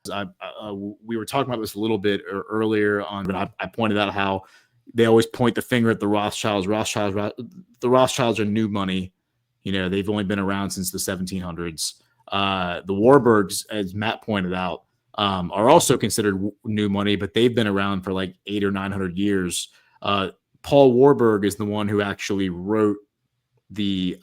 We were talking about this a little bit earlier on, but I pointed out how they always point the finger at the Rothschilds. The Rothschilds are new money. They've only been around since the 1700s. The Warburgs, as Matt pointed out, are also considered new money, but they've been around for like 800 or 900 years. Paul Warburg is the one who actually wrote the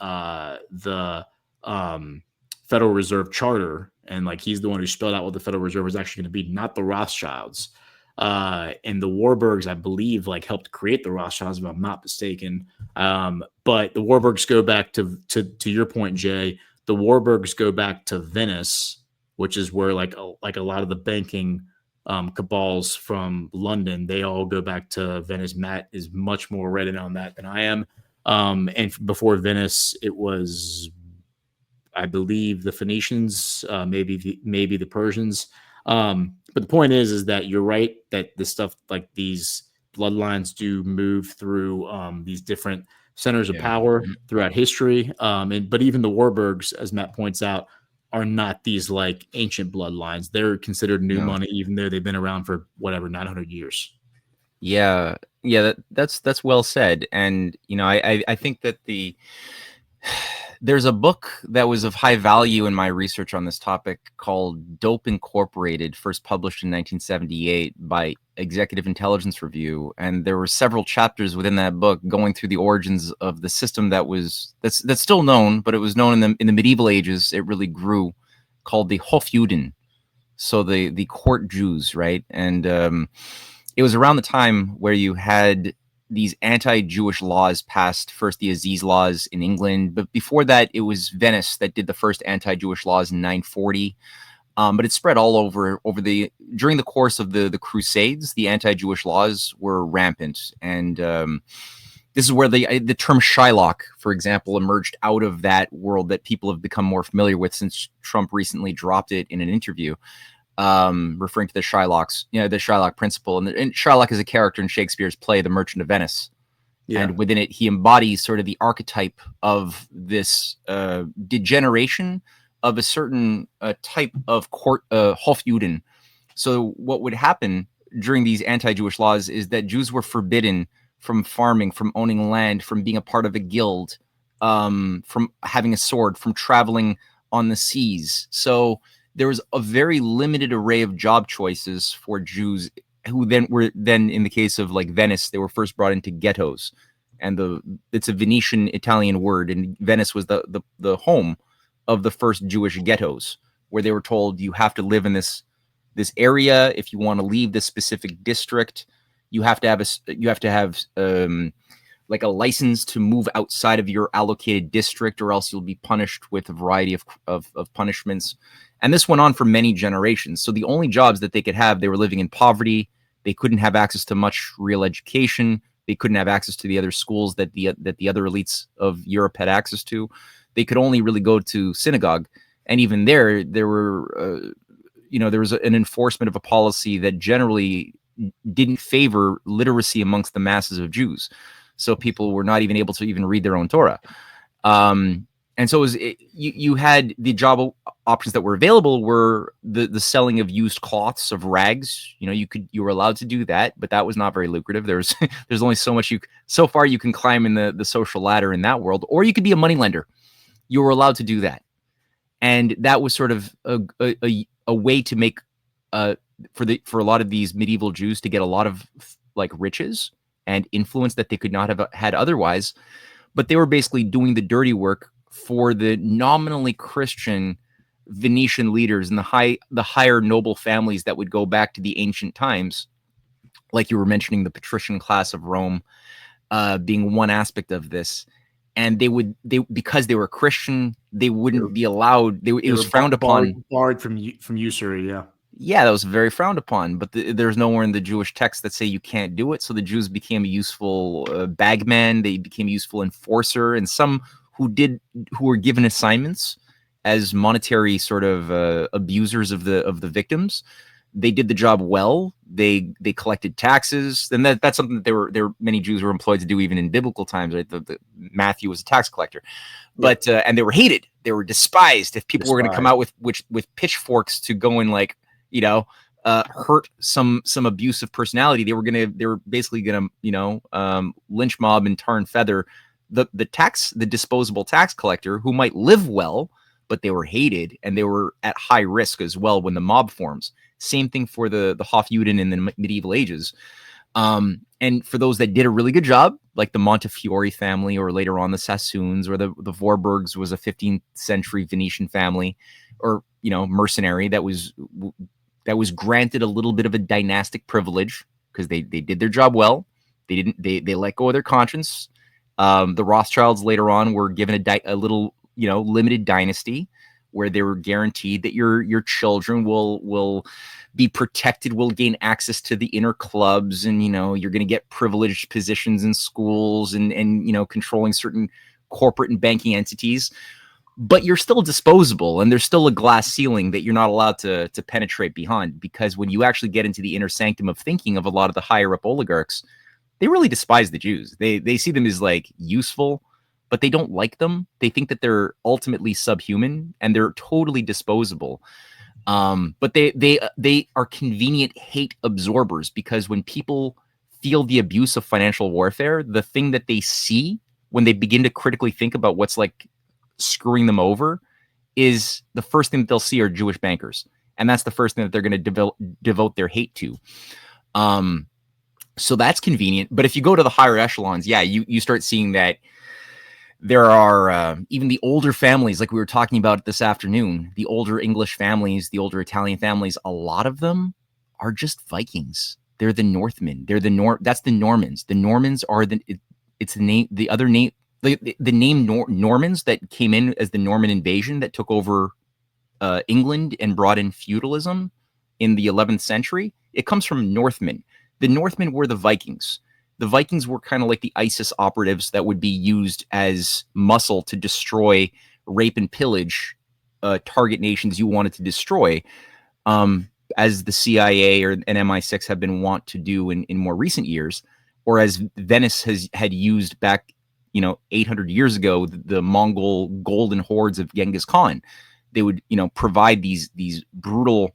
Federal Reserve Charter, and like he's the one who spelled out what the Federal Reserve was actually going to be, not the Rothschilds. And the Warburgs, I believe, like helped create the Rothschilds, if I'm not mistaken. But the Warburgs go back to your point, Jay. The Warburgs go back to Venice, which is where like a lot of the banking cabals from London, they all go back to Venice. Matt is much more read in on that than I am. And before Venice, it was, I believe, the Phoenicians, maybe the Persians. But the point is that you're right that the stuff like these bloodlines do move through these different centers of power throughout history. But even the Warburgs, as Matt points out, are not these like ancient bloodlines. They're considered new money, even though they've been around for 900 years. Yeah, that's well said. And I think that there's a book that was of high value in my research on this topic called Dope Incorporated, first published in 1978 by Executive Intelligence Review, and there were several chapters within that book going through the origins of the system that's still known, but it was known in the medieval ages. It really grew, called the Hof Juden, so the court Jews, right? And it was around the time where you had these anti-Jewish laws passed, first the Aziz laws in England, but before that, it was Venice that did the first anti-Jewish laws in 940. But it spread all over during the course of the Crusades. The anti-Jewish laws were rampant, and this is where the term Shylock, for example, emerged out of that world that people have become more familiar with since Trump recently dropped it in an interview, referring to the Shylocks, the Shylock principle. And Shylock is a character in Shakespeare's play, The Merchant of Venice. Yeah. And within it, he embodies sort of the archetype of this degeneration of a certain type of court, Hof Juden. So what would happen during these anti-Jewish laws is that Jews were forbidden from farming, from owning land, from being a part of a guild, from having a sword, from traveling on the seas. So there was a very limited array of job choices for Jews who then in the case of like Venice, they were first brought into ghettos. And it's a Venetian Italian word, and Venice was the home of the first Jewish ghettos, where they were told you have to live in this area. If you want to leave this specific district, you have to have like a license to move outside of your allocated district, or else you'll be punished with a variety of punishments. And this went on for many generations. So the only jobs that they could have, they were living in poverty. They couldn't have access to much real education. They couldn't have access to the other schools that the other elites of Europe had access to. They could only really go to synagogue. And even there were, there was an enforcement of a policy that generally didn't favor literacy amongst the masses of Jews. So people were not even able to even read their own Torah. And so you had the job options that were available were the selling of used cloths, of rags. You were allowed to do that, but that was not very lucrative. There's only so far you can climb in the social ladder in that world, or you could be a moneylender. You were allowed to do that. And that was sort of a way to make for a lot of these medieval Jews to get a lot of like riches and influence that they could not have had otherwise. But they were basically doing the dirty work for the nominally Christian Venetian leaders and the higher noble families that would go back to the ancient times, like you were mentioning, the patrician class of Rome being one aspect of this. And because they were Christian, they wouldn't be allowed. It was frowned upon, barred from usury. Yeah, that was very frowned upon. But there's nowhere in the Jewish text that say you can't do it. So the Jews became a useful bagman. They became a useful enforcer, and some who were given assignments as monetary sort of abusers of the victims. They did the job well. They collected taxes, and that's something that many Jews were employed to do even in biblical times. Right? Matthew was a tax collector, but and they were hated. They were despised. If people were going to come out with pitchforks to go and like hurt some abusive personality, they were basically gonna lynch mob and tar and feather the disposable tax collector, who might live well, but they were hated and they were at high risk as well when the mob forms. Same thing for the Hof Juden in the medieval ages. And for those that did a really good job, like the Montefiore family, or later on the Sassoons, or the Warburgs was a 15th century Venetian family, or mercenary that was granted a little bit of a dynastic privilege because they did their job well. They let go of their conscience. The Rothschilds later on were given a little limited dynasty where they were guaranteed that your children will be protected, will gain access to the inner clubs, and you're going to get privileged positions in schools and controlling certain corporate and banking entities. But you're still disposable, and there's still a glass ceiling that you're not allowed to penetrate behind, because when you actually get into the inner sanctum of thinking of a lot of the higher up oligarchs, they really despise the Jews. They see them as like useful, but they don't like them. They think that they're ultimately subhuman and they're totally disposable. But they are convenient hate absorbers, because when people feel the abuse of financial warfare, the thing that they see when they begin to critically think about what's like screwing them over is the first thing that they'll see are Jewish bankers. And that's the first thing that they're going to devote their hate to. So that's convenient. But if you go to the higher echelons, you start seeing that there are even the older families, like we were talking about this afternoon, the older English families, the older Italian families, a lot of them are just Vikings. They're the Northmen. That's the Normans. The Normans are it's the name, the other name, the name Normans that came in as the Norman invasion that took over England and brought in feudalism in the 11th century. It comes from Northmen. The Northmen were the Vikings. The Vikings were kind of like the ISIS operatives that would be used as muscle to destroy, rape, and pillage target nations you wanted to destroy, as the CIA and MI6 have been wont to do in more recent years, or as Venice had used back 800 years ago, the Mongol golden hordes of Genghis Khan. They would provide these brutal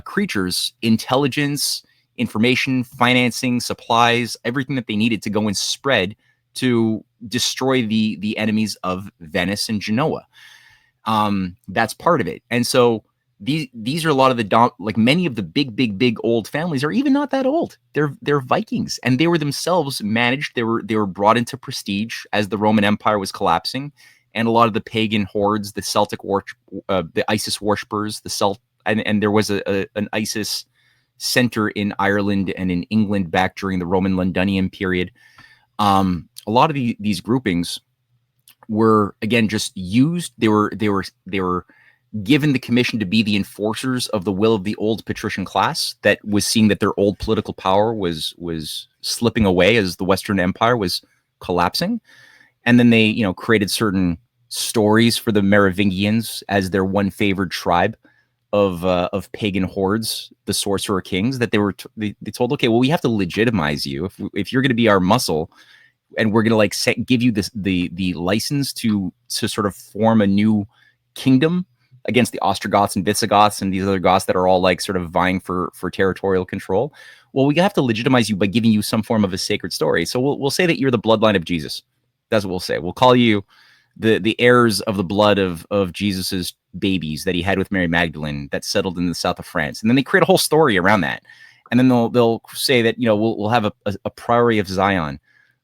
creatures intelligence, information, financing, supplies, everything that they needed to go and spread to destroy the enemies of Venice and Genoa. That's part of it. And so these are a lot of many of the big old families are even not that old. They're Vikings, and they were themselves managed. They were brought into prestige as the Roman Empire was collapsing, and a lot of the pagan hordes, the Celtic the ISIS worshippers, and there was an ISIS center in Ireland and in England back during the Roman Londinium period. A lot of these groupings were, again, just used. They were given the commission to be the enforcers of the will of the old patrician class that was seeing that their old political power was slipping away as the Western Empire was collapsing. And then they, created certain stories for the Merovingians as their one favored tribe of pagan hordes, the sorcerer kings, that they told, okay, well, we have to legitimize you if you're going to be our muscle, and we're going to give you the license to sort of form a new kingdom against the Ostrogoths and Visigoths and these other Goths that are all sort of vying for territorial control. Well, we have to legitimize you by giving you some form of a sacred story. So we'll say that you're the bloodline of Jesus. That's what we'll say. We'll call you the heirs of the blood of Jesus's babies that he had with Mary Magdalene that settled in the south of France. And then they create a whole story around that. And then they'll say that, we'll have a Priory of Zion,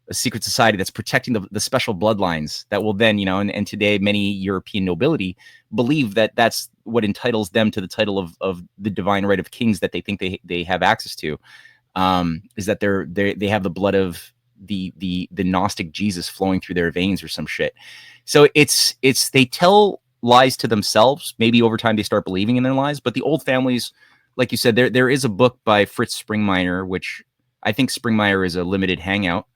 a secret society that's protecting the special bloodlines that will then, and today many European nobility believe that that's what entitles them to the title of the divine right of kings that they think they have access to, is that they have the blood of the Gnostic Jesus flowing through their veins or some shit. So it's they tell lies to themselves. Maybe over time they start believing in their lies, but the old families, like you said, there is a book by Fritz Springmeier, which I think Springmeier is a limited hangout,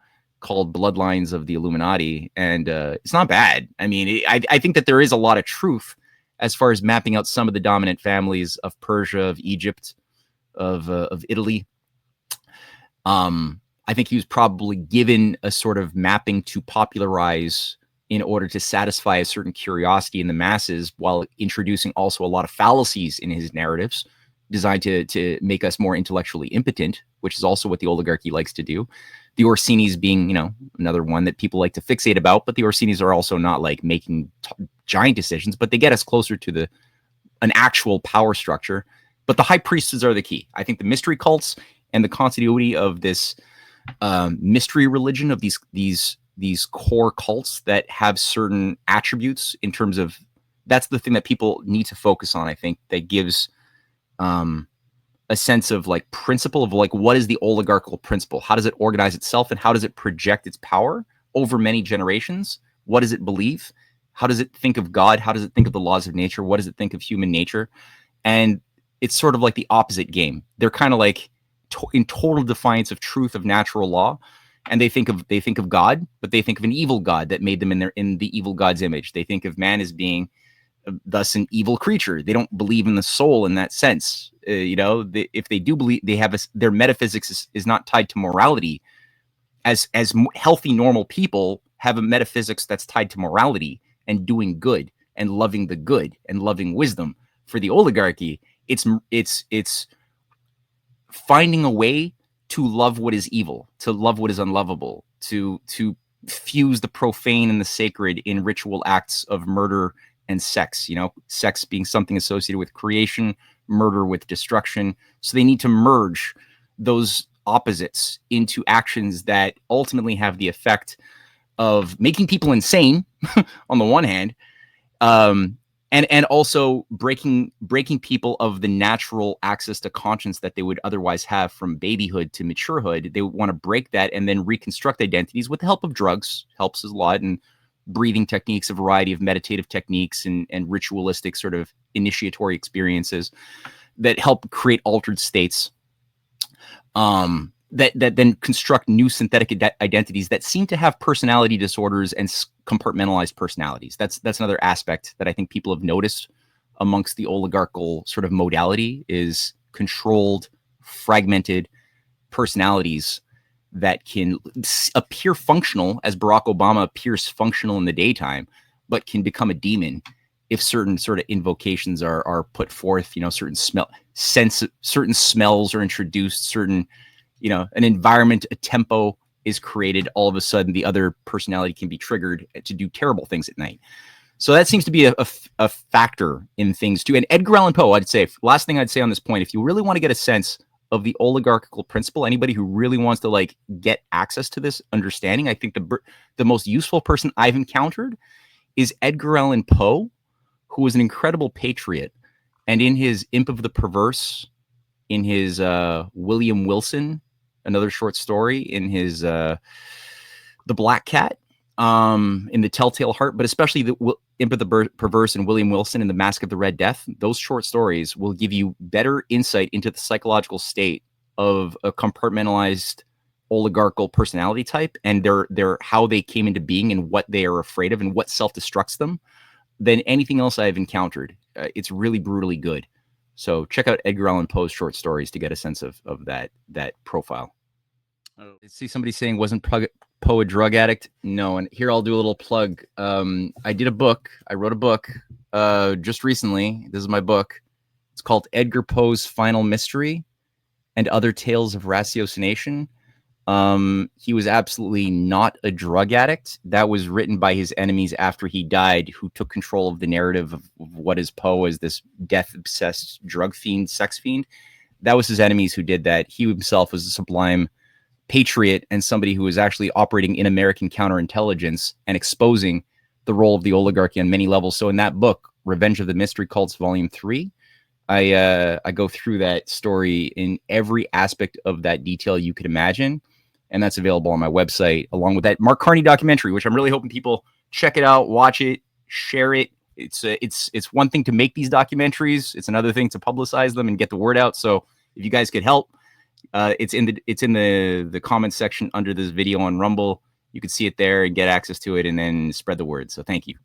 called Bloodlines of the Illuminati, and it's not bad. I mean, I think that there is a lot of truth as far as mapping out some of the dominant families of Persia, of Egypt, of Italy. I think he was probably given a sort of mapping to popularize in order to satisfy a certain curiosity in the masses, while introducing also a lot of fallacies in his narratives designed to make us more intellectually impotent, which is also what the oligarchy likes to do. The Orsinis being, another one that people like to fixate about, but the Orsinis are also not like making giant decisions, but they get us closer to an actual power structure. But the high priestesses are the key. I think the mystery cults and the continuity of this mystery religion of these core cults that have certain attributes in terms of, that's the thing that people need to focus on. I think that gives a sense of like principle of like, what is the oligarchical principle? How does it organize itself, and how does it project its power over many generations? What does it believe? How does it think of God? How does it think of the laws of nature? What does it think of human nature? And it's sort of like the opposite game. They're kind of like in total defiance of truth of natural law. And they think of God, but they think of an evil God that made them in the evil God's image. They think of man as being thus an evil creature. They don't believe in the soul in that sense. If they do believe, they have their metaphysics is not tied to morality. As healthy, normal people have a metaphysics that's tied to morality and doing good and loving the good and loving wisdom. For the oligarchy, it's finding a way to love what is evil, to love what is unlovable, to fuse the profane and the sacred in ritual acts of murder and sex, sex being something associated with creation, murder with destruction. So they need to merge those opposites into actions that ultimately have the effect of making people insane on the one hand, and also breaking people of the natural access to conscience that they would otherwise have from babyhood to maturehood. They want to break that and then reconstruct identities with the help of drugs. Helps a lot, and breathing techniques, a variety of meditative techniques and ritualistic sort of initiatory experiences that help create altered states that then construct new synthetic identities that seem to have personality disorders and compartmentalized personalities. That's another aspect that I think people have noticed amongst the oligarchical sort of modality, is controlled, fragmented personalities that can appear functional, as Barack Obama appears functional in the daytime, but can become a demon if certain sort of invocations are put forth. Certain smells are introduced, certain, an environment, a tempo is created. All of a sudden, the other personality can be triggered to do terrible things at night. So that seems to be a factor in things too. And Edgar Allan Poe, I'd say, last thing I'd say on this point, if you really want to get a sense of the oligarchical principle, anybody who really wants to like get access to this understanding, I think the most useful person I've encountered is Edgar Allan Poe, who was an incredible patriot. And in his Imp of the Perverse, in his William Wilson, another short story, in his The Black Cat, in The Telltale Heart, but especially the Imp of the Perverse and William Wilson in The Mask of the Red Death, those short stories will give you better insight into the psychological state of a compartmentalized oligarchical personality type, and their how they came into being and what they are afraid of and what self-destructs them, than anything else I've encountered. It's really brutally good. So check out Edgar Allan Poe's short stories to get a sense of that profile. I see somebody saying, wasn't Poe a drug addict? No. And here I'll do a little plug. I wrote a book just recently. This is my book. It's called Edgar Poe's Final Mystery and Other Tales of Ratiocination. He was absolutely not a drug addict. That was written by his enemies after he died, who took control of the narrative of what is Poe as this death-obsessed drug fiend, sex fiend. That was his enemies who did that. He himself was a sublime patriot and somebody who was actually operating in American counterintelligence and exposing the role of the oligarchy on many levels. So in that book, Revenge of the Mystery Cults, Volume 3, I go through that story in every aspect of that detail you could imagine. And that's available on my website, along with that Mark Carney documentary, which I'm really hoping people check it out, watch it, share it. It's one thing to make these documentaries. It's another thing to publicize them and get the word out. So if you guys could help, it's in the comments section under this video on Rumble. You can see it there and get access to it and then spread the word. So thank you.